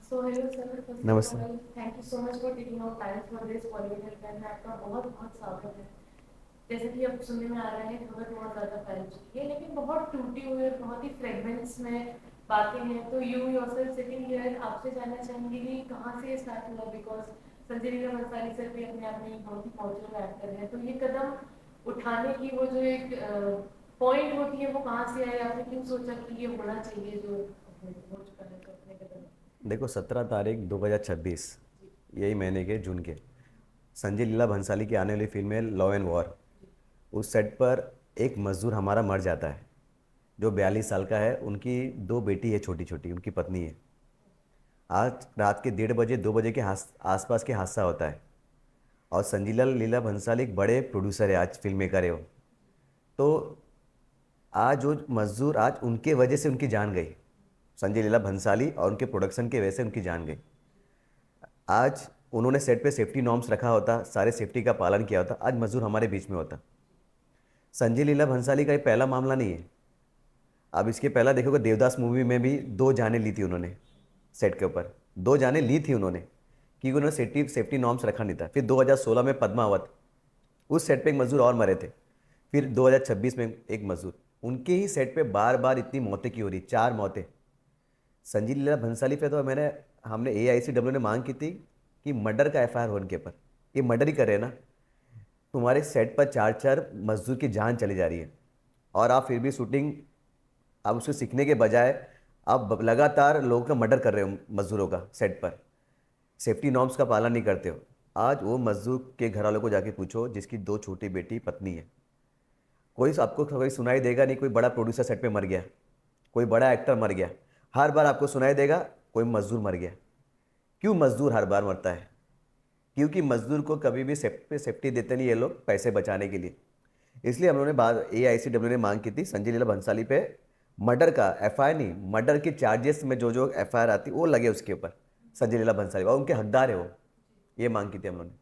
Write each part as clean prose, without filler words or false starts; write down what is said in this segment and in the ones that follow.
So hello sir, first of नमस्ते। all, thank you so much for taking out time for this political time में आपका बहुत बहुत स्वागत है। जैसे कि अब सुनने में आ रहा है खबर बहुत ज़्यादा फैल चुकी है लेकिन बहुत टूटी हुई और बहुत ही फ्रेगमेंट्स में बातें हैं। तो यू योरसेल्फ सिटिंग हियर, आपसे जानना चाहूँगी कि कहाँ से ये स्टार्ट हुआ, बिकॉज संजय लीला भंसाली सर भी अपने आप में एक बहुत ही पॉपुलर एक्टर है। तो ये कदम उठाने की वो जो एक पॉइंट होती है वो कहाँ से आया, आपने क्यों सोचा कि ये होना चाहिए जो हो चुका है तो अपने कदम। देखो 17 तारीख 2026 यही महीने के जून के संजय लीला भंसाली की आने वाली फिल्म है लव एंड वॉर। उस सेट पर एक मजदूर हमारा मर जाता है जो 42 साल का है। उनकी दो बेटी है, छोटी छोटी उनकी पत्नी है। आज रात के 1:30 2 बजे के आसपास के हादसा होता है। और संजय लीला भंसाली एक बड़े प्रोड्यूसर है, आज फिल्म मेकर है वो। तो आज वो मजदूर, आज उनके वजह से उनकी जान गई। संजय लीला भंसाली और उनके प्रोडक्शन की वजह से उनकी जान गई। आज उन्होंने सेट पे सेफ्टी नॉर्म्स रखा होता, सारे सेफ्टी का पालन किया होता, आज मजदूर हमारे बीच में होता। संजय लीला भंसाली का ये पहला मामला नहीं है। अब इसके पहला देखोगे, देवदास मूवी में भी दो जानें ली थी उन्होंने सेट के ऊपर। दो जानें ली थी उन्होंने क्योंकि उन्होंने सेफ्टी सेफ्टी नॉर्म्स रखा नहीं था। फिर 2016 में पद्मावत, उस सेट पे एक मजदूर और मरे थे। फिर 2026 में एक मजदूर, उनके ही सेट पे बार बार इतनी मौतें क्यों हो रही, 4 मौतें। संजय लीला भंसाली पे तो हमने AICW ने मांग की थी कि मर्डर का FIR हो उनके ऊपर। ये मर्डर ही करे ना। तुम्हारे सेट पर 4 4 मजदूर की जान चली जा रही है और आप फिर भी शूटिंग, आप उसको सीखने के बजाय आप लगातार लोगों का मर्डर कर रहे हो, मजदूरों का सेट पर। सेफ्टी नॉर्म्स का पालन नहीं करते हो। आज वो मजदूर के घर वालों को जाके पूछो जिसकी दो छोटी बेटी पत्नी है। आपको कोई सुनाई देगा नहीं कोई बड़ा प्रोड्यूसर सेट पे मर गया, कोई बड़ा एक्टर मर गया। हर बार आपको सुनाई देगा कोई मजदूर मर गया। क्यों मजदूर हर बार मरता है? क्योंकि मजदूर को कभी भी सेफ्टी देते नहीं ये लोग, पैसे बचाने के लिए। इसलिए हम लोगों ने बात, AICW ने मांग की थी संजय लीला भंसाली पे मर्डर का FIR नहीं, मर्डर के चार्जेस में जो जो FIR आती वो लगे उसके ऊपर। संजय लीला भंसाली और उनके हकदार है वो। ये मांग की थी हम लोगों ने।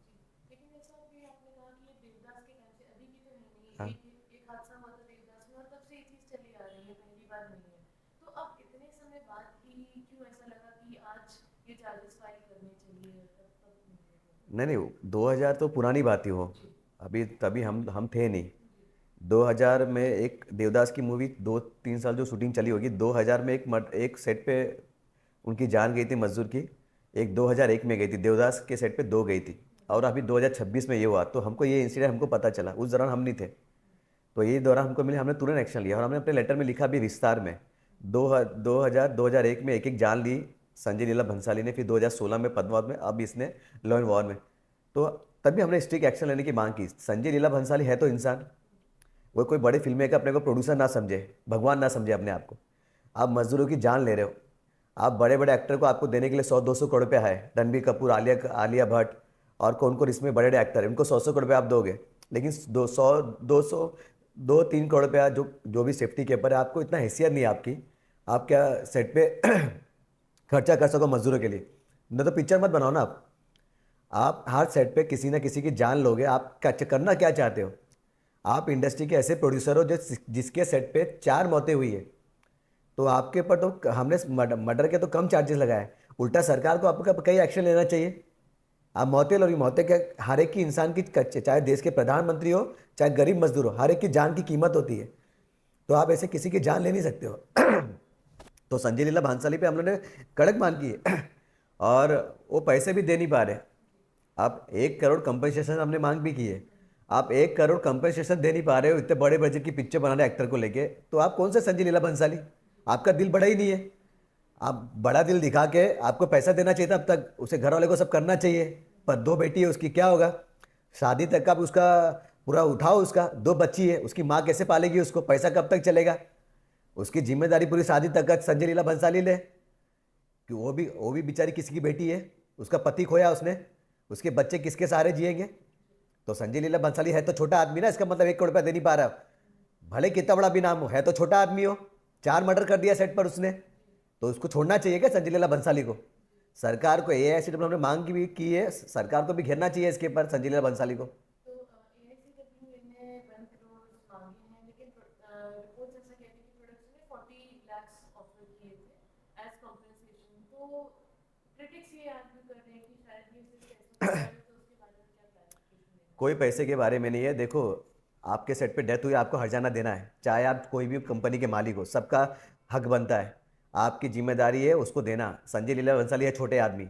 लेकिन जैसा अभी आपने कहा कि ये देवदास के टाइम से अभी की तो है नहीं, हाँ। एक हादसा हुआ था देवदास में और तब से ये चीज चली आ रही है, पहली बार नहीं है। तो अब इतने समय बाद भी क्यों ऐसा लगा कि आज ये चार्जेस फाइल करने चाहिए, तब तब नहीं हुए? नहीं नहीं, 2000 तो पुरानी बात ही वो। जी अभी तभी हम थे नहीं। 2000 में एक देवदास की मूवी 2 3 साल जो शूटिंग चली होगी, 2000 में एक सेट पे उनकी जान गई थी मजदूर की। एक 2001 में गई थी, देवदास के सेट पे दो गई थी। और अभी 2026 में ये हुआ, तो हमको ये इंसिडेंट हमको पता चला, उस दौरान हम नहीं थे। तो ये दौरान हमको मिले, हमने तुरंत एक्शन लिया और हमने अपने लेटर में लिखा भी विस्तार में। 2001 में एक एक जान ली संजय लीला भंसाली ने, फिर 2016 में पद्मावत में, अब इसने लॉ एंड वॉर में। तो तभी हमने स्ट्रिक्ट एक्शन लेने की मांग की। संजय लीला भंसाली है तो इंसान, वो कोई बड़े फिल्म मेकर अपने को प्रोड्यूसर ना समझे, भगवान ना समझे अपने आप को। आप मजदूरों की जान ले रहे हो। आप बड़े बड़े एक्टर को आपको देने के लिए 100 200 करोड़ रुपया है, रणबीर कपूर, आलिया आलिया भट्ट और कौन कौन इसमें बड़े बड़े एक्टर हैं, उनको 100 100 करोड़ रुपया आप दोगे। लेकिन 200 200 2 3 करोड़ रुपया जो जो भी सेफ्टी के ऊपर है, आपको इतना हैसियत नहीं है आपकी। आप क्या सेट पे खर्चा कर सको मजदूरों के लिए? न तो पिक्चर मत बनाओ ना आप हर सेट पे किसी ना किसी की जान लोगे। आप क्या करना क्या चाहते हो? आप इंडस्ट्री के ऐसे प्रोड्यूसर हो जिसके सेट पे 4 मौतें हुई है। तो आपके ऊपर तो हमने मर्डर के तो कम चार्जेस लगाए, उल्टा सरकार को आपका कई एक्शन लेना चाहिए। आप मौतें लो रही, मौतें क्या, हर एक की इंसान की, चाहे देश के प्रधानमंत्री हो चाहे गरीब मजदूर हो, हर एक की जान की कीमत होती है। तो आप ऐसे किसी की जान ले नहीं सकते हो। तो संजय लीला भांसाली पे हम लोगों ने कड़क मांग की है। और वो पैसे भी दे नहीं पा रहे। आप 1 करोड़ कंपनसेशन हमने मांग भी की है। आप 1 करोड़ कंपनसेशन दे नहीं पा रहे हो इतने बड़े बजट की पिक्चर बनाने एक्टर को लेके, तो आप कौन से संजय लीला भंसाली? आपका दिल बड़ा ही नहीं है। आप बड़ा दिल दिखा के आपको पैसा देना चाहिए था, अब तक उसे घर वाले को सब करना चाहिए। पर दो बेटी है उसकी, क्या होगा? शादी तक का भी उसका पूरा उठाओ, उसका दो बच्ची है, उसकी माँ कैसे पालेगी उसको? पैसा कब तक चलेगा? उसकी जिम्मेदारी पूरी शादी तक का संजय लीला भंसाली ले कि वो भी बेचारी किसी की बेटी है, उसका पति खोया उसने, उसके बच्चे किसके सहारे जिएंगे? तो संजय लीला भंसाली है तो छोटा आदमी ना, इसका मतलब 1 करोड़ रुपया दे नहीं पा रहा। भले कितना बड़ा भी नाम हो, है तो छोटा आदमी हो। 4 मर्डर कर दिया सेट पर उसने, तो उसको छोड़ना चाहिए क्या संजय लीला भंसाली को? सरकार को AICW हमने मांग की है, सरकार को भी घेरना चाहिए इसके ऊपर संजय लीला भंसाली को। तो AICW ने 1 करोड़ मांगे हैं, लेकिन रिपोर्ट्स ऐसा कहती है कि प्रोडक्शन ने 40 lakhs ऑफर किए थे एज कॉम्पेंसेशन। तो क्रिटिक्स ये आर्ग्यू कर रहे हैं कि शायद ये सिर्फ पैसों के लिए है, तो उसके बारे में क्या क्लैरिफिकेशन देना कोई चाहेंगे? पैसे के बारे में नहीं है। देखो, आपके सेट पे डेथ हुई, आपको हर्जाना देना है, चाहे आप कोई भी कंपनी के मालिक हो, सबका हक बनता है। आपकी जिम्मेदारी है उसको देना। संजय लीला भंसाली है छोटे आदमी,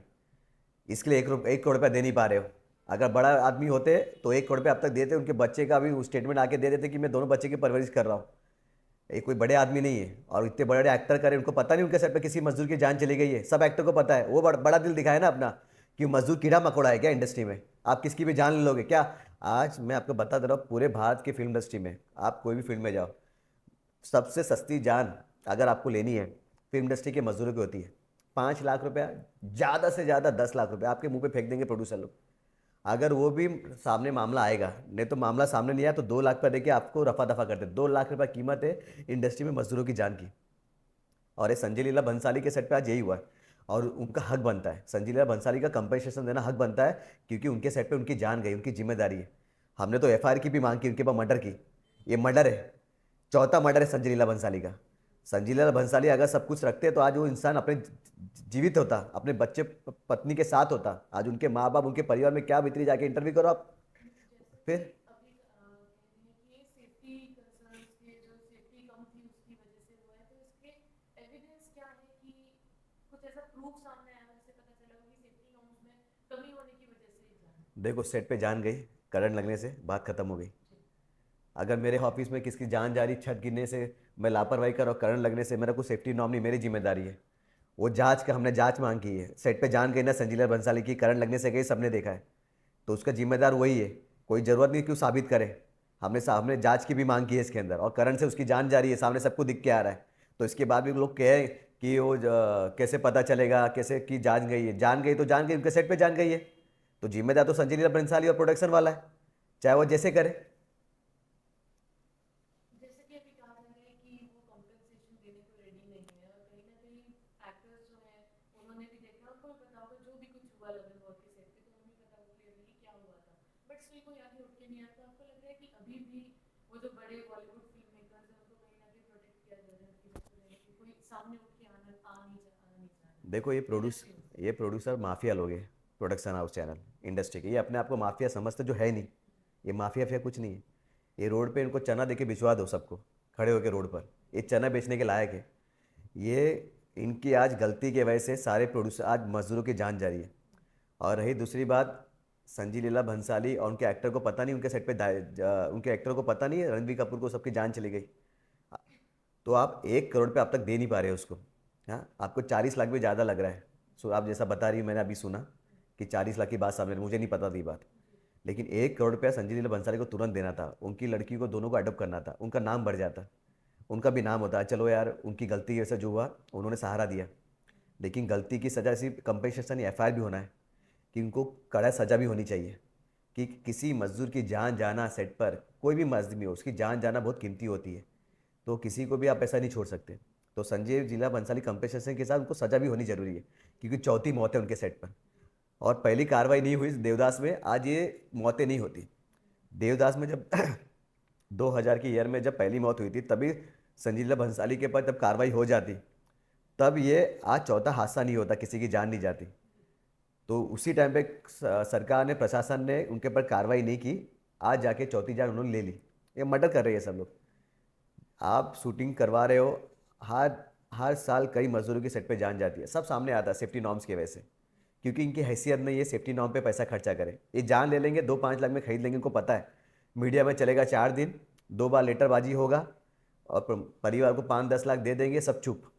इसके लिए 1 करोड़ रुपया दे नहीं पा रहे हो। अगर बड़ा आदमी होते तो 1 करोड़ रुपया अब तक देते, उनके बच्चे का भी स्टेटमेंट आके दे देते कि मैं दोनों बच्चे की परवरिश कर रहा हूँ। ये कोई बड़े आदमी नहीं है, और इतने बड़े बड़े एक्टर करे, उनको पता नहीं उनके सेट पे किसी मजदूर की जान चली गई है। सब एक्टर को पता है, वो बड़ा दिल दिखाए ना अपना, कि मजदूर कीड़ा मकोड़ा है क्या इंडस्ट्री में, आप किसकी भी जान ले लोगे क्या। आज मैं आपको बता दे रहा हूँ, पूरे भारत की फिल्म इंडस्ट्री में आप कोई भी फिल्म में जाओ, सबसे सस्ती जान अगर आपको लेनी है फिल्म इंडस्ट्री के मजदूरों की होती है। 5 लाख रुपया, ज़्यादा से ज़्यादा 10 लाख रुपया आपके मुंह पे फेंक देंगे प्रोड्यूसर लोग। अगर वो भी सामने मामला आएगा, नहीं तो मामला सामने नहीं आया तो 2 लाख रुपया देके आपको रफा दफा करते। 2 लाख रुपया कीमत है इंडस्ट्री में मजदूरों की जान की। और ये संजय लीला भंसाली के सेट पे आज यही हुआ है, और उनका हक बनता है, संजय लीला भंसाली का कंपनसेशन देना हक बनता है, क्योंकि उनके सेट पे उनकी जान गई, उनकी जिम्मेदारी है। हमने तो एफआईआर की भी मांग की उनके पास, मर्डर की। ये मर्डर है, चौथा मर्डर है संजय लीला भंसाली का। संजय लीला भंसाली अगर सब कुछ रखते तो आज वो इंसान अपने जीवित होता, अपने बच्चे पत्नी के साथ होता। आज उनके माँ बाप, उनके परिवार में क्या बीतरी, जाके इंटरव्यू करो आप। जैसे कि फिर अभी कह रहे हैं कि ये सेफ्टी कंसर्न्स के जो सेफ्टी कम थी उसकी वजह से हुआ है, तो इसके एविडेंस क्या है कि कुछ ऐसा प्रूफ सामने आया जिससे पता चला हो कि सेफ्टी नॉर्म्स में कमी होने की वजह से ये जान देखो, सेट पे जान गई, करंट लगने से बात खत्म हो गई। जी। अगर मेरे ऑफिस में किसकी जान जा रही छत गिरने से, मैं लापरवाही कर और करंट लगने से, मेरा कोई सेफ्टी नॉर्म नहीं, मेरी जिम्मेदारी है। वो जांच का हमने जांच मांग की है। सेट पे जान गई ना संजीला बंसाली की, करंट लगने से गई, सबने देखा है, तो उसका जिम्मेदार वही है। कोई ज़रूरत नहीं क्यों साबित करे। हमने जांच की भी मांग की है इसके अंदर, और करंट से उसकी जान जा रही है, सामने सबको दिख के आ रहा है। तो इसके बाद भी लोग कहे कि वो कैसे पता चलेगा, कैसे कि जान गई है। जान गई तो जान गई, उनके सेट पे जान गई है, तो जिम्मेदार तो संजय लीला बंसाली और प्रोडक्शन वाला है, चाहे वो जैसे करे। जैसे कि अभी कहा जा रहा है कि वो कॉम्पेंसेशन देने को रेडी नहीं है, और कहीं ना कहीं एक्टर्स जो हैं उन्होंने भी देखा, उनको भी पता होगा जो भी कुछ हुआ लगन वॉर के सेट पे, तो उन्हें भी पता होगा क्लियरली कि क्या हुआ था, बट स्टिल कोई आगे उठ के नहीं आता। तो आपको लग रहा है कि अभी भी वो जो बड़े बॉलीवुड फिल्म मेकर्स हैं उनको कहीं ना कहीं प्रोटेक्ट किया जा रहा है उनकी वजह से, कि कोई सामने उठ के आना नहीं चाह देखो, रहा इंडस्ट्री में? ये प्रोड्यूसर माफिया लोग हैं, प्रोडक्शन हाउस चैनल इंडस्ट्री के, ये अपने आप को माफिया समझते, जो है नहीं। ये माफिया फिया कुछ नहीं है। ये रोड पे इनको चना दे के भिजवा दो सबको, खड़े होकर रोड पर, ये चना बेचने के लायक है। ये इनकी आज गलती की वजह से सारे प्रोड्यूसर आज मजदूरों की जान जा रही है। और रही दूसरी बात, संजय लीला भंसाली और उनके एक्टर को पता नहीं, उनके सेट पे उनके एक्टर को पता नहीं है रणबीर कपूर को सबकी जान चली गई। तो आप 1 करोड़ पे अब तक दे नहीं पा रहे हो उसको। हाँ, आपको 40 लाख भी ज़्यादा लग रहा है। सो आप जैसा बता रही हो, मैंने अभी सुना कि 40 लाख की बात सामने, मुझे नहीं पता थी बात। लेकिन 1 करोड़ रुपया संजय लीला भंसाली को तुरंत देना था, उनकी लड़की को, दोनों को अडॉप्ट करना था, उनका नाम बढ़ जाता, उनका भी नाम होता है। चलो यार, उनकी गलती की वजह से जो हुआ, उन्होंने सहारा दिया, लेकिन गलती की सज़ा सिर्फ कंपेंसेशन या एफआईआर भी होना है, कि उनको कड़ा सज़ा भी होनी चाहिए। कि किसी मजदूर की जान जाना सेट पर, कोई भी मजदूर हो, उसकी जान जाना बहुत कीमती होती है, तो किसी को भी आप ऐसा नहीं छोड़ सकते। तो संजय जिला बंसाली कंपेंसेशन के साथ उनको सज़ा भी होनी जरूरी है, क्योंकि चौथी मौत है उनके सेट पर, और पहली कार्रवाई नहीं हुई देवदास में, आज ये मौतें नहीं होती। देवदास में जब 2000 की ईयर में जब पहली मौत हुई थी, तभी संजय लीला भंसाली के पर जब कार्रवाई हो जाती, तब ये आज चौथा हादसा नहीं होता, किसी की जान नहीं जाती। तो उसी टाइम पे सरकार ने, प्रशासन ने उनके पर कार्रवाई नहीं की, आज जाके चौथी जान उन्होंने ले ली। ये मर्डर कर रहे हैं सब लोग। आप शूटिंग करवा रहे हो, हर हर साल कई मजदूरों की सेट पे जान जाती है, सब सामने आता है सेफ्टी नॉर्म्स की वजह से, क्योंकि इनकी हैसियत नहीं, ये सेफ्टी नॉर्म पे पैसा खर्चा करें। ये जान ले लेंगे, 2-5 लाख में खरीद लेंगे, इनको पता है मीडिया में चलेगा 4 दिन, 2 बार लेटरबाजी होगा, और परिवार को 5-10 लाख दे देंगे, सब चुप।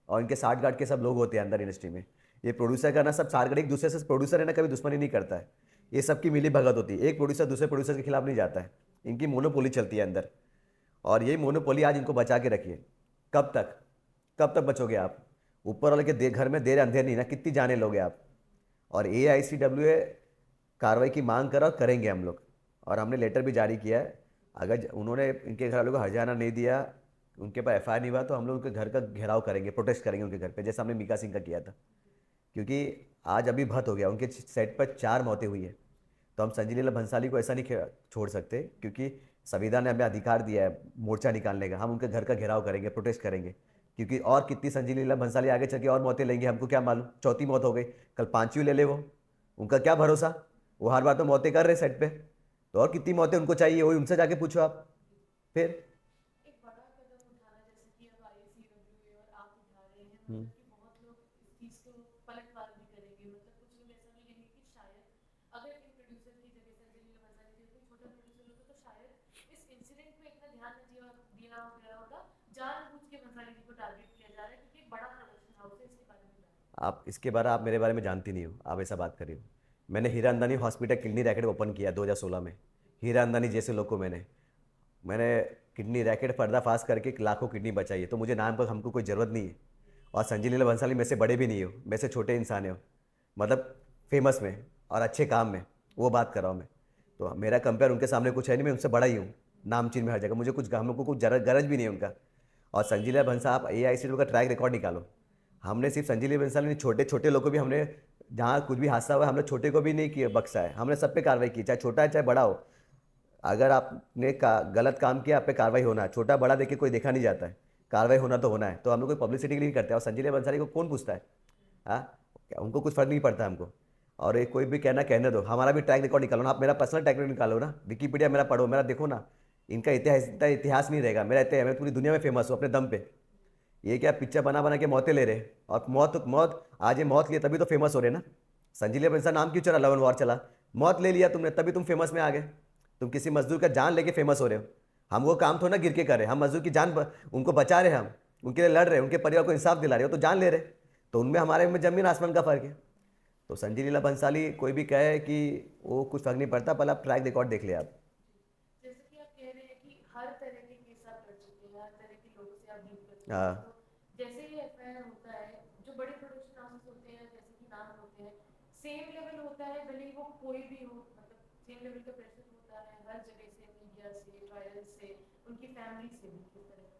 और इनके साठ गांठ के सब लोग होते हैं अंदर इंडस्ट्री में। ये प्रोड्यूसर का ना, सब साठ गांठ एक दूसरे से, प्रोड्यूसर है ना, कभी दुश्मनी नहीं करता है। ये सबकी मिली भगत होती है, एक प्रोड्यूसर दूसरे प्रोड्यूसर के खिलाफ नहीं जाता है। इनकी मोनोपोली चलती है अंदर, और यही मोनोपोली आज इनको बचा के रखिए। कब तक, कब तक बचोगे आप? ऊपर वाले के घर में देर अंधेर नहीं ना, कितनी जाने लोगे आप। और AICWA कार्रवाई की मांग करा, और करेंगे हम लोग, और हमने लेटर भी जारी किया है। अगर उन्होंने इनके घर वालों को हर्जाना नहीं दिया, उनके पर एफआईआर नहीं हुआ, तो हम लोग उनके घर का घेराव करेंगे, प्रोटेस्ट करेंगे उनके घर पे, जैसे हमने मीका सिंह का किया था। क्योंकि आज अभी बहुत हो गया, उनके सेट पर 4 मौतें हुई है। तो हम संजय लीला भंसाली को ऐसा नहीं छोड़ सकते, क्योंकि संविधान ने हमें अधिकार दिया है मोर्चा निकालने का। हम उनके घर का घेराव करेंगे, प्रोटेस्ट करेंगे, क्योंकि और कितनी संजय लीला भंसाली आगे चल के और मौतें लेंगे, हमको क्या मालूम, चौथी मौत हो गई, कल पांचवी ले ले वो, उनका क्या भरोसा। वो हर बार तो मौतें कर रहे सेट पे, तो और कितनी मौतें उनको चाहिए, वही उनसे जाके पूछो आप फिर। एक बड़ा कदम उठाना जैसे कि अब IACWA और आप उठा रहे हैं, हम्म। मतलब कि बहुत लोग इस चीज़ को पलटवार भी करेंगे, मतलब कुछ लोग ऐसा भी कहेंगे कि शायद अगर इन प्रोड्यूसर की जगह संजय लीला भंसाली की कोई छोटा प्रोड्यूसर होता तो शायद इस इंसिडेंट में इतना ध्यान न दिया दिया गया होता। जानबूझ के भंसाली जी को टारगेट किया जा रहा है क्योंकि एक बड़ा प्रोडक्शन हाउस है, इसके बारे में जानते आप इसके बारे, आप मेरे बारे में जानती नहीं हो, आप ऐसा बात कर रही हो। मैंने हीरा अंदानी हॉस्पिटल किडनी रैकेट ओपन किया 2016 में। हीरा अंदानी जैसे लोग को मैंने मैंने किडनी रैकेट पर्दाफाश करके लाखों किडनी बचाई है, तो मुझे नाम पर हमको कोई ज़रूरत नहीं है। और संजय लीला भंसाली मेरे से बड़े भी नहीं हो, मेरे से छोटे इंसान हो, मतलब फेमस में और अच्छे काम में, वो बात कर रहा हूँ मैं। तो मेरा कंपेयर उनके सामने कुछ है नहीं, मैं उनसे बड़ा ही हूँ, नामचीन में हर जगह, मुझे कुछ, हम लोग को कुछ गरज भी नहीं है उनका। और संजय लीला भंसाली, आप AICTE का ट्रैक रिकॉर्ड निकालो, हमने सिर्फ संजय लीला भंसाली नहीं, छोटे छोटे लोग को भी हमने, जहाँ कुछ भी हादसा हुआ हमने छोटे को भी नहीं किया, बख्शा है, हमने सब पे कार्रवाई की, चाहे छोटा है चाहे बड़ा हो। अगर आपने गलत काम किया, आप पे कार्रवाई होना है, छोटा बड़ा देख के कोई देखा नहीं जाता है, कार्रवाई होना तो होना है। तो हम लोग कोई पब्लिसिटी के लिए नहीं करते, और संजय लीला भंसाली को कौन पूछता है, हाँ, उनको कुछ फर्क नहीं पड़ता हमको। और ये कोई भी कहना कहने दो, हमारा भी ट्रैक रिकॉर्ड निकालो ना, आप मेरा पर्सनल ट्रैक रिकॉर्ड निकालो ना, विकीपीडिया मेरा पढ़ो, मेरा देखो ना। इनका इतिहास, इतना इतिहास नहीं रहेगा मेरा, इतना मैं पूरी दुनिया में फेमस हूँ अपने दम पे। ये क्या पिक्चर बना बना के मौतें ले रहे, और मौत मौत, आज ये मौत लिए तभी तो फेमस हो रहे ना। संजय लीला भंसाली नाम क्यों चला, लवन वॉर चला, मौत ले लिया तुमने तभी तुम फेमस में आ गए। तुम किसी मजदूर का जान लेके फेमस हो रहे हो, हम वो काम थोड़ा ना गिर के कर रहे हैं, हम मजदूर की जान उनको बचा रहे हैं, हम उनके लिए लड़ रहे हैं, उनके परिवार को इंसाफ दिला रहे हो, तो जान ले रहे। तो उनमें हमारे में जमीन आसमान का फर्क है। तो संजय लीला भंसाली कोई भी कहे कि वो कुछ फर्क नहीं पड़ता, पहले आप ट्रैक रिकॉर्ड देख ले आप। जैसे कि आप कह रहे हैं कि हर तरह के केस आप कर चुके हैं, हर तरह के लोगों से आप डील कर चुके हैं, हाँ। तो जैसे ही FIR होता है, जो बड़े प्रोडक्शन हाउसेस होते हैं जैसे कि नाम होते हैं, सेम लेवल होता है, भले ही वो कोई भी हो, मतलब सेम लेवल का प्रेशर होता है हर जगह से, मीडिया से, ट्रायल से, उनकी फैमिली से भी, किस तरह का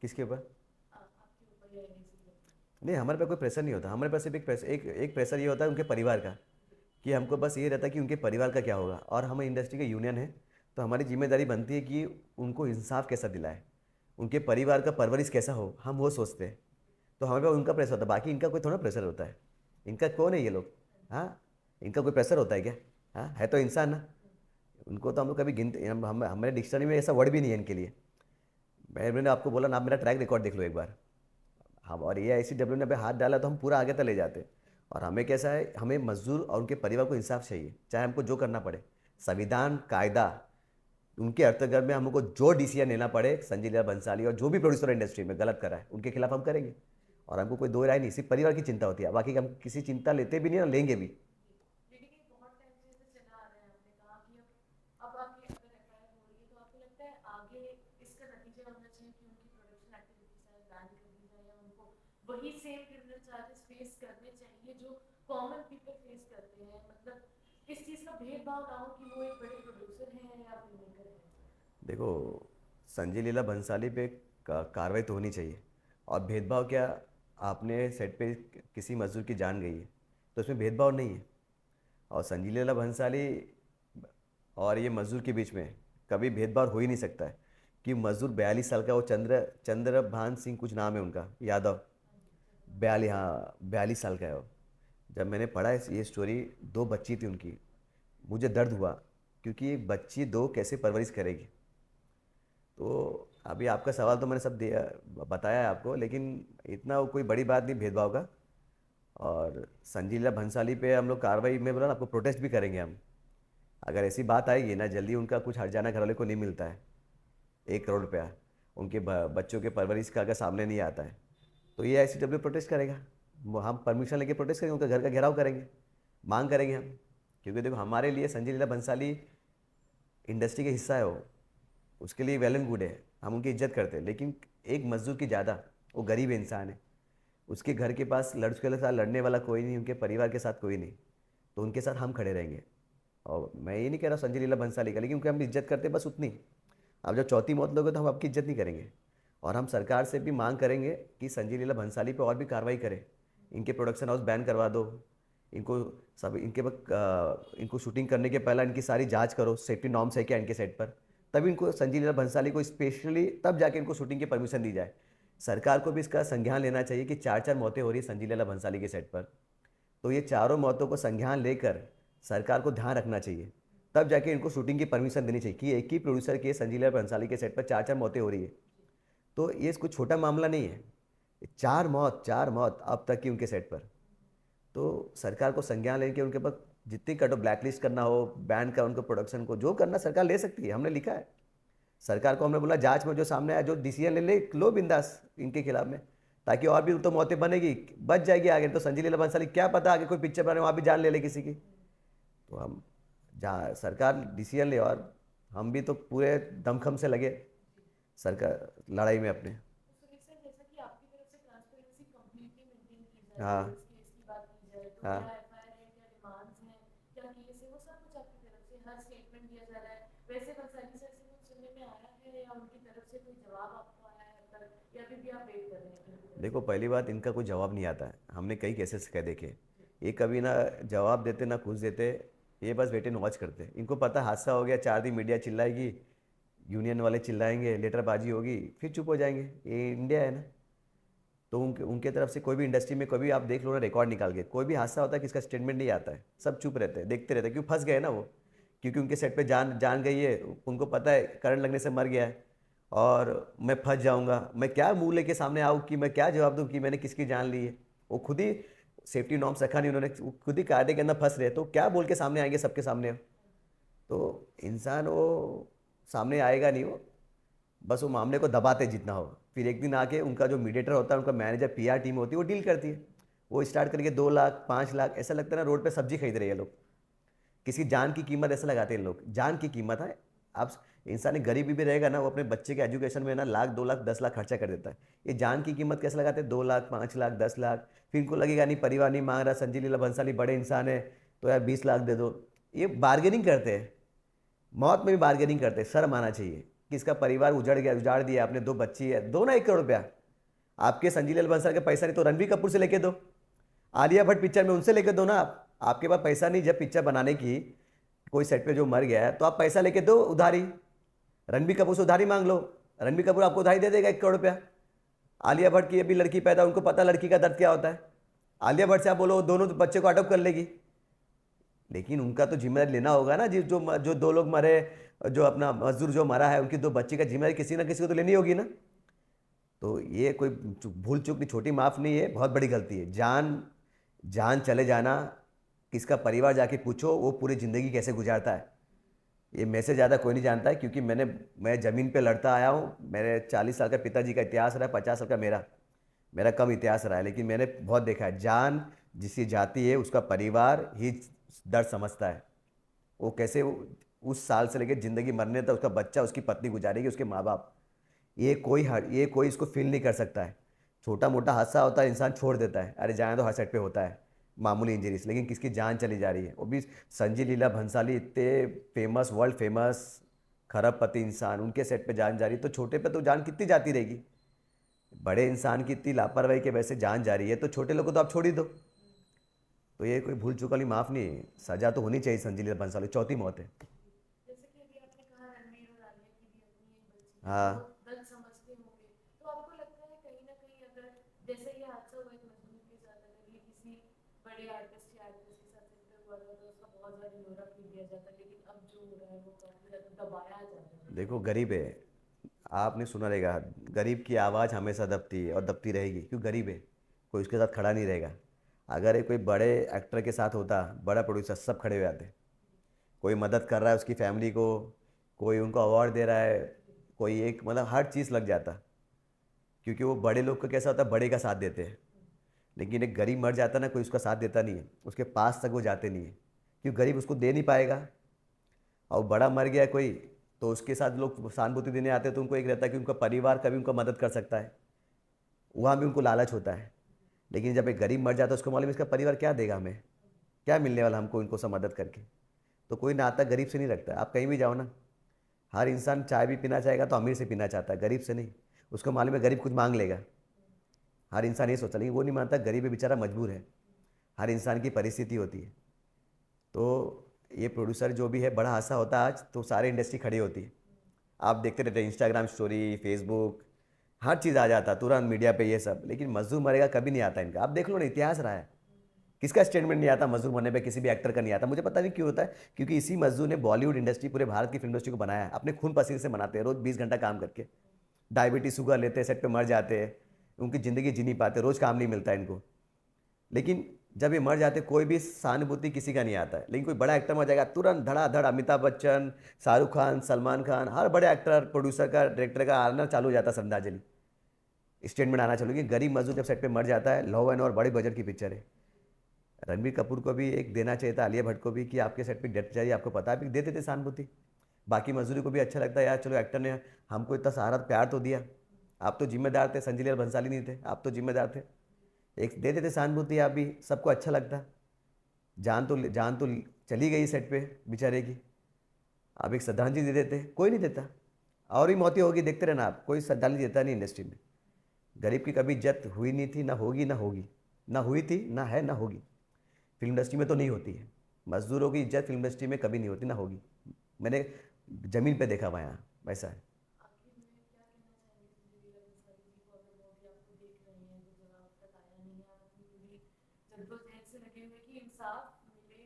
किसके ऊपर? आपके ऊपर या इसी नहीं, हमारे पे कोई प्रेशर नहीं होता, हमारे पास सिर्फ एक प्रेशर, एक प्रेशर ये होता है उनके परिवार का, कि हमको बस ये रहता है कि उनके परिवार का क्या होगा। और हम इंडस्ट्री के यूनियन है, तो हमारी जिम्मेदारी बनती है कि उनको इंसाफ कैसा दिलाए, उनके परिवार का परवरिश कैसा हो, हम वो सोचते हैं। तो हमारे पे उनका प्रेशर होता है, बाकी इनका कोई थोड़ा प्रेशर होता है। इनका कौन है ये लोग, हाँ, इनका कोई प्रेशर होता है क्या? हाँ, है तो इंसान ना। उनको तो हम लोग कभी गिनते, हमारे डिक्शनरी में ऐसा वर्ड भी नहीं है इनके लिए। मैंने आपको बोला ना, आप मेरा ट्रैक रिकॉर्ड देख लो एक बार। हम और AICTE ने पे हाथ डाला तो हम पूरा आगे तक ले जाते। और हमें कैसा है, हमें मजदूर और उनके परिवार को इंसाफ चाहिए, चाहे हमको जो करना पड़े, संविधान कायदा उनके अंतर्गत में हमको जो डिसीजन लेना पड़े, संजय लीला भंसाली और जो भी प्रोड्यूसर इंडस्ट्री में गलत करा है उनके खिलाफ हम करेंगे। और हमको कोई दो राय नहीं, सिर्फ परिवार की चिंता होती है, बाकी हम किसी चिंता लेते भी नहीं और लेंगे भी। लेकिन ये बहुत टाइम से ऐसे चला आ रहा है, आपने कहा कि अब आगे अगर FIR हो रही है तो आपको लगता है आगे इसका नतीजा होना चाहिए कि उनकी प्रोडक्शन एक्टिविटी शायद बैन कर दी जाए, या उनको वही सेम क्रिमिनल चार्जेस फेस करने चाहिए जो कॉमन पीपल फेस करते हैं, मतलब इस चीज़ का भेदभाव ना हो कि वो एक बड़े प्रोड्यूसर हैं या फिल्म मेकर हैं। देखो, संजय लीला भंसाली पे कार्रवाई तो होनी चाहिए। और भेदभाव क्या, आपने सेट पे किसी मजदूर की जान गई है, तो इसमें भेदभाव नहीं है। और संजय लीला भंसाली और ये मजदूर के बीच में कभी भेदभाव हो ही नहीं सकता है। कि मजदूर 42 साल का, वो चंद्रभान सिंह कुछ नाम है उनका, यादव, 42, हाँ 42 साल का है वो। जब मैंने पढ़ा ये स्टोरी, दो बच्ची थी उनकी, मुझे दर्द हुआ, क्योंकि एक बच्ची दो कैसे परवरिश करेगी। तो अभी आपका सवाल तो मैंने सब दिया, बताया है आपको, लेकिन इतना वो कोई बड़ी बात नहीं भेदभाव का। और संजय लीला भंसाली पे हम लोग कार्रवाई में बोला ना, आपको प्रोटेस्ट भी करेंगे हम। अगर ऐसी बात आएगी ना, जल्दी उनका कुछ हर्जाना घर वाले को नहीं मिलता है, 1 करोड़ रुपया उनके बच्चों के परवरिश का अगर सामने नहीं आता है, तो ये ICW प्रोटेस्ट करेगा। हम परमिशन लेके प्रोटेस्ट करेंगे, उनका घर का घेराव करेंगे, मांग करेंगे हम। क्योंकि देखो, हमारे लिए संजय लीला भंसाली इंडस्ट्री का हिस्सा है वो, उसके लिए वेल एंड गुड है, हम उनकी इज्जत करते हैं। लेकिन एक मजदूर की ज़्यादा, वो गरीब इंसान है, उसके घर के पास लड़के के साथ लड़ने वाला कोई नहीं, उनके परिवार के साथ कोई नहीं, तो उनके साथ हम खड़े रहेंगे। और मैं ये नहीं कह रहा संजय लीला भंसाली का, लेकिन क्योंकि हम इज्जत करते हैं बस उतनी। अब जब चौथी मौत लोगे तो हम आपकी इज्जत नहीं करेंगे। और हम सरकार से भी मांग करेंगे कि संजय लीला भंसाली पे और भी कार्रवाई करें, इनके प्रोडक्शन हाउस बैन करवा दो, इनको सब, इनको शूटिंग करने के पहले इनकी सारी जांच करो, सेफ्टी नॉर्म्स है क्या इनके सेट पर, तभी इनको, संजय लीला भंसाली को स्पेशली तब जाके इनको शूटिंग की परमिशन दी जाए। सरकार को भी इसका संज्ञान लेना चाहिए कि चार चार मौतें हो रही संजय लीला भंसाली के सेट पर। तो ये चारों मौतों को संज्ञान लेकर सरकार को ध्यान रखना चाहिए, तब जाके इनको शूटिंग की परमिशन देनी चाहिए कि एक ही प्रोड्यूसर के संजय लीला भंसाली के सेट पर चार चार मौतें हो रही है। तो ये कोई छोटा मामला नहीं है, चार मौत अब तक की उनके सेट पर। तो सरकार को संज्ञान लेके उनके पास जितनी कटो ब्लैक लिस्ट करना हो, बैन का उनको प्रोडक्शन को जो करना सरकार ले सकती है, हमने लिखा है। सरकार को हमने बोला जांच में जो सामने आया जो डिसीजन ले ले लो बिंदास इनके खिलाफ में, ताकि और भी तो मौतें बनेगी, बच जाएगी आगे। तो संजय लीला भंसाली क्या पता आगे कोई पिक्चर बने वहाँ भी जान ले ले किसी की। तो हम जहाँ सरकार डिसीजन ले, और हम भी तो पूरे दमखम से लगे सरकार लड़ाई में अपने। तो सुनील सर, जैसा कि आपकी तरफ से ट्रांसपेरेंसी कंप्लीटली मेंटेन की जा रही है, हाँ। इस केस की बात की जाए तो क्या हाँ। एफआईआर है, क्या रिमांड्स हैं, क्या केस है, वो सब कुछ आपकी तरफ से हर स्टेटमेंट दिया जा रहा है। वैसे भंसाली सर से कुछ सुनने में आया है या उनकी तरफ से कोई जवाब आपको आया है अब तक, या अभी भी आप वेट कर रहे हैं उनकी तरफ देखो, से? पहली बात इनका कोई जवाब नहीं आता है, हमने कई केसेस कह देखे। ये कभी ना जवाब देते ना कुछ देते, ये बस वेट एंड वॉच करते। इनको पता हादसा हो गया, 4 दिन मीडिया चिल्लाएगी, यूनियन वाले चिल्लाएंगे, लेटरबाजी होगी, फिर चुप हो जाएंगे। ये इंडिया है ना। तो उनके उनके तरफ से कोई भी इंडस्ट्री में कभी आप देख लो ना, रिकॉर्ड निकाल के कोई भी हादसा होता है किसका स्टेटमेंट नहीं आता है, सब चुप रहते हैं, देखते रहते हैं। क्यों? फंस गए ना वो, क्योंकि उनके सेट पे जान जान गई है, उनको पता है करंट लगने से मर गया है, और मैं फंस जाऊंगा, मैं क्या मुंह लेके सामने आऊँ कि मैं क्या जवाब दूँ कि मैंने किसकी जान ली है। वो खुद ही सेफ्टी नॉर्म्स रखा नहीं उन्होंने, वो खुद ही कांटे के अंदर फंस रहे, तो क्या बोल के सामने आएंगे सबके सामने। तो इंसान वो सामने आएगा नहीं, वो बस वो मामले को दबाते जितना हो, फिर एक दिन आके उनका जो मीडिएटर होता है, उनका मैनेजर, पीआर टीम होती है, वो डील करती है। वो स्टार्ट करके 2 लाख 5 लाख, ऐसा लगता है ना रोड पे सब्जी खरीद रहे हैं लोग। किसी जान की कीमत ऐसा लगाते हैं लोग, जान की कीमत है। आप इंसान एक गरीबी भी रहेगा ना, वो अपने बच्चे के एजुकेशन में ना 1 लाख 2 लाख 10 लाख खर्चा कर देता है। ये जान की कीमत कैसे लगाते हैं? 2 लाख 5 लाख 10 लाख। फिर इनको लगेगा नहीं परिवार नहीं मांग रहा, संजय लीला भंसाली बड़े इंसान है, तो यार 20 लाख दे दो। ये बार्गेनिंग करते हैं, मौत में भी बार्गेनिंग करते हैं। शर्म आना चाहिए कि इसका परिवार उजड़ गया, उजाड़ दिया, आपने 2 बच्ची है, दो ना 1 करोड़ रुपया। आपके संजय लीला भंसाली का पैसा नहीं तो रणबीर कपूर से लेके दो, आलिया भट्ट पिक्चर में उनसे लेके दो ना आप। आपके पास पैसा नहीं जब पिक्चर बनाने की, कोई सेट पे जो मर गया है तो आप पैसा लेके दो उधारी, रणबीर कपूर से उधारी मांग लो, रणबीर कपूर आपको उधारी दे देगा 1 करोड़ रुपया। आलिया भट्ट की अभी लड़की पैदा, उनको पता लड़की का दर्द क्या होता है, आलिया भट्ट से आप बोलो दोनों बच्चे को अडॉप्ट कर लेगी। लेकिन उनका तो जिम्मेदारी लेना होगा ना, जो 2 लोग मरे, जो अपना मजदूर जो मरा है, उनकी 2 बच्ची का जिम्मेदारी किसी ना किसी को तो लेनी होगी ना। तो ये कोई भूल चूक नहीं, छोटी माफ़ नहीं है, बहुत बड़ी गलती है। जान जान चले जाना, किसका परिवार जाके पूछो वो पूरी ज़िंदगी कैसे गुजारता है, ये मैं से ज़्यादा कोई नहीं जानता है। क्योंकि मैं ज़मीन पे लड़ता आया हूँ, मेरे 40 साल का पिताजी का इतिहास रहा है, 50 साल का मेरा मेरा कम इतिहास रहा है, लेकिन मैंने बहुत देखा है। जान जिसकी जाती है उसका परिवार ही दर्द समझता है। वो कैसे उस साल से लेकर ज़िंदगी मरने तक उसका बच्चा, उसकी पत्नी गुजारेगी, उसके माँ बाप, ये कोई इसको फील नहीं कर सकता है। छोटा मोटा हादसा होता है, इंसान छोड़ देता है, अरे जाए तो हर साइड पे होता है, मामूली इंजरीज। लेकिन किसकी जान चली जा रही है, वो भी संजय लीला भंसाली, इतने फेमस, वर्ल्ड फेमस खरबपति इंसान, उनके सेट पे जान जा रही है, तो छोटे पे तो जान कितनी जाती रहेगी। बड़े इंसान की इतनी लापरवाही के वैसे जान जा रही है, तो छोटे लोग को तो आप छोड़ ही दो। तो ये कोई भूल चूक वाली माफ़ नहीं है, सजा तो होनी चाहिए। संजय लीला भंसाली चौथी मौत है। जैसे कि अभी आपने कहा रणवीर और आलिया की भी अपनी एक बच्ची है, हाँ। वो दर्द समझते होंगे। तो आपको लगता है कहीं ना कहीं अगर जैसे ये हादसा हुआ एक मजदूर के साथ, अगर ये किसी बड़े आर्टिस्ट या एक्ट्रेस के साथ सेट पे हुआ था तो उसका बहुत ज़्यादा न्योरा फील किया जाता, लेकिन अब जो हो रहा है वो काफ़ी ज़्यादा दबाया जा रहा है। देखो, गरीब है, आपने सुना रहेगा, गरीब की आवाज़ हमेशा दबती है और दबती रहेगी। क्यों? गरीब है, कोई उसके साथ खड़ा नहीं रहेगा। अगर ये कोई बड़े एक्टर के साथ होता, बड़ा प्रोड्यूसर, सब खड़े हो जाते। कोई मदद कर रहा है उसकी फैमिली को, कोई उनको अवार्ड दे रहा है, कोई एक मतलब हर चीज़ लग जाता। क्योंकि वो बड़े लोग का कैसा होता है, बड़े का साथ देते हैं। लेकिन एक गरीब मर जाता ना, कोई उसका साथ देता नहीं है, उसके पास तक वो जाते नहीं है, क्योंकि गरीब उसको दे नहीं पाएगा। और बड़ा मर गया कोई, तो उसके साथ लोग सहानुभूति देने आते हैं, तो उनको एक रहता है कि उनका परिवार कभी उनका मदद कर सकता है, वहाँ भी उनको लालच होता है। लेकिन जब एक गरीब मर जाता है, उसको मालूम है इसका परिवार क्या देगा हमें, क्या मिलने वाला हमको इनको सब मदद करके। तो कोई नाता गरीब से नहीं रखता। आप कहीं भी जाओ ना, हर इंसान चाय भी पीना चाहेगा तो अमीर से पीना चाहता है, गरीब से नहीं। उसको मालूम है गरीब कुछ मांग लेगा, हर इंसान ये सोचता, लेकिन वो नहीं मानता गरीब है बेचारा, मजबूर है। हर इंसान की परिस्थिति होती है। तो ये प्रोड्यूसर जो भी है, बड़ा हादसा होता है आज तो सारे इंडस्ट्री खड़ी होती है। आप देखते रहते हैं इंस्टाग्राम स्टोरी, फेसबुक, हर चीज़ आ जाता तुरंत मीडिया पे ये सब, लेकिन मजदूर मरेगा कभी नहीं आता इनका। आप देख लो ना, इतिहास रहा है, किसका स्टेटमेंट नहीं आता मजदूर मरने पे, किसी भी एक्टर का नहीं आता। मुझे पता नहीं क्यों होता है, क्योंकि इसी मजदूर ने बॉलीवुड इंडस्ट्री, पूरे भारत की फिल्म इंडस्ट्री को बनाया है, अपने खून पसीने से बनाते हैं, रोज 20 घंटा काम करके, डायबिटीज शुगर लेते हैं, सेट पे मर जाते हैं, उनकी ज़िंदगी जी नहीं पाते, रोज़ काम नहीं मिलता इनको। लेकिन जब ये मर जाते कोई भी सहानुभूति किसी का नहीं आता है। लेकिन कोई बड़ा एक्टर मर जाएगा तुरंत धड़ाधड़, अमिताभ बच्चन, शाहरुख खान, सलमान खान, हर बड़े एक्टर, प्रोड्यूसर का, डायरेक्टर का आना चालू हो जाता है श्रद्धांजलि, स्टेटमेंट आना चालू। कि गरीब मजदूर जब सेट पे मर जाता है, लव एंड और बड़ी बजट की पिक्चर है, रणबीर कपूर को भी एक देना चाहिए था, आलिया भट्ट को भी, कि आपके सेट पे डेथ चाहिए, आपको पता है भी, दे देते सहानुभूति। बाकी मजदूरी को भी अच्छा लगता है यार, चलो एक्टर ने हमको इतना सहारा प्यार तो दिया। आप तो जिम्मेदार थे, संजय लीला भंसाली नहीं थे, आप तो जिम्मेदार थे, एक दे देते सहानुभूति, आप भी, सबको अच्छा लगता। जान तो चली गई सेट पे बेचारे की, आप एक श्रद्धांजलि दे देते, कोई नहीं देता। और भी मौतें होगी, देखते रहना आप, कोई श्रद्धांजलि देता नहीं इंडस्ट्री में। गरीब की कभी इज्जत हुई नहीं थी, ना होगी, ना होगी, ना हुई थी, ना है, ना होगी। फिल्म इंडस्ट्री में तो नहीं होती है, मजदूरों की इज्जत फिल्म इंडस्ट्री में कभी नहीं होती, ना होगी। मैंने ज़मीन पे देखा हुआ यहाँ, वैसा है। आखिर में क्या कहना चाहेंगे संजय लीला भंसाली जी को, अगर वो अभी आपको देख रहे हैं, जो जवाब अब तक आया नहीं है, आप अपनी पूरी जद्दोजहद से लगे हुए कि इंसाफ मिले,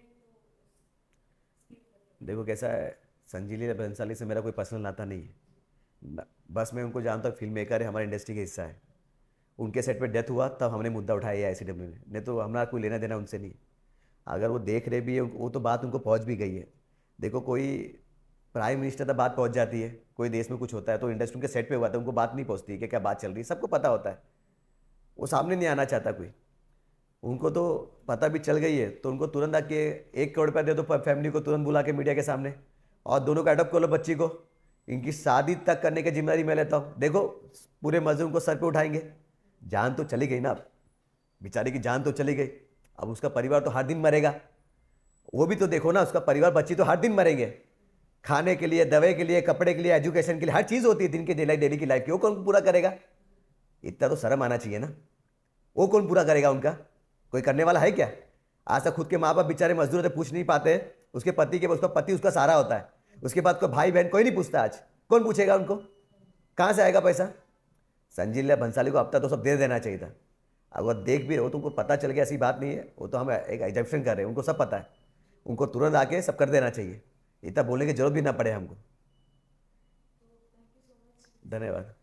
तो इसकी देखो कैसा है, संजय लीला भंसाली से मेरा कोई पर्सनल नाता नहीं है, बस मैं उनको जानता हूँ, फिल्म मेकर है, हमारे इंडस्ट्री का हिस्सा है। उनके सेट पे डेथ हुआ तब हमने मुद्दा उठाया ICW ने, नहीं तो हमारा कोई लेना देना उनसे नहीं। अगर वो देख रहे भी है, वो तो बात उनको पहुंच भी गई है। देखो कोई प्राइम मिनिस्टर तक बात पहुंच जाती है, कोई देश में कुछ होता है तो इंडस्ट्री के सेट पे हुआ था, उनको बात नहीं पहुंचती कि क्या बात चल रही है, सबको पता होता है, वो सामने नहीं आना चाहता कोई। उनको तो पता भी चल गई है, तो उनको तुरंत आके 1 करोड़ रुपया दे दो फैमिली को, तुरंत बुला के मीडिया के सामने, और दोनों को अडॉप्ट कर लो बच्ची को, इनकी शादी तक करने की जिम्मेदारी मैं लेता हूँ। देखो पूरे मजदूर को सर पे उठाएंगे। जान तो चली गई ना, अब बेचारे की जान तो चली गई, अब उसका परिवार तो हर दिन मरेगा। वो भी तो देखो ना, उसका परिवार, बच्ची तो हर दिन मरेंगे, खाने के लिए, दवाई के लिए, कपड़े के लिए, एजुकेशन के लिए, हर चीज़ होती है दिन के, डेली की लाइफ की, वो कौन पूरा करेगा? इतना तो शर्म आना चाहिए ना। वो कौन पूरा करेगा उनका? कोई करने वाला है क्या? आज तक खुद के माँ बाप बेचारे मजदूर होते, पूछ नहीं पाते, उसके पति के, उसका पति उसका सहारा होता है, उसके बाद कोई भाई बहन कोई नहीं पूछता। आज कौन पूछेगा उनको? कहाँ से आएगा पैसा? संजय लीला भंसाली को अब तक तो सब दे देना चाहिए था। अगर देख भी रहे हो तो उनको पता चल गया, ऐसी बात नहीं है, वो तो हम एक एग्जाम्पशन कर रहे हैं, उनको सब पता है, उनको तुरंत आके सब कर देना चाहिए, इतना बोलने की जरूरत भी ना पड़े हमको। तो थैंक यू सो मच। धन्यवाद।